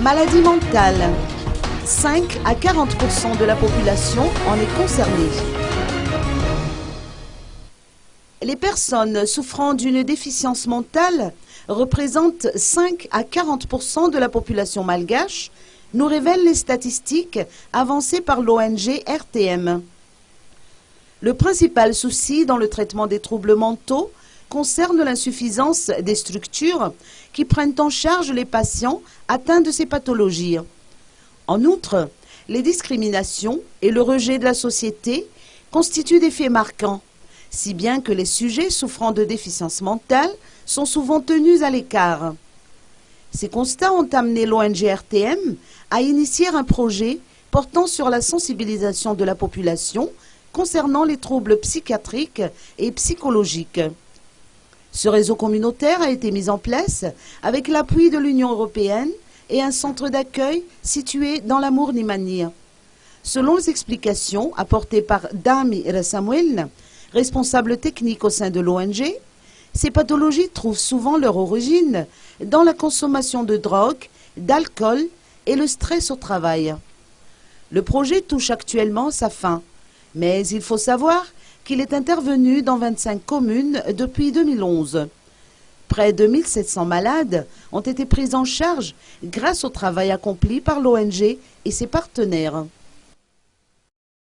Maladie mentale. 5 à 40% de la population en est concernée. Les personnes souffrant d'une déficience mentale représentent 5 à 40% de la population malgache, nous révèlent les statistiques avancées par l'ONG RTM. Le principal souci dans le traitement des troubles mentaux concerne l'insuffisance des structures qui prennent en charge les patients atteints de ces pathologies. En outre, les discriminations et le rejet de la société constituent des faits marquants, si bien que les sujets souffrant de déficience mentale sont souvent tenus à l'écart. Ces constats ont amené l'ONG RTM à initier un projet portant sur la sensibilisation de la population concernant les troubles psychiatriques et psychologiques. Ce réseau communautaire a été mis en place avec l'appui de l'Union européenne et un centre d'accueil situé dans la Mourni-Mani. Selon les explications apportées par Dami Samuel, responsable technique au sein de l'ONG, ces pathologies trouvent souvent leur origine dans la consommation de drogue, d'alcool et le stress au travail. Le projet touche actuellement sa fin, mais il faut savoir qu'il est intervenu dans 25 communes depuis 2011. Près de 1700 malades ont été pris en charge grâce au travail accompli par l'ONG et ses partenaires.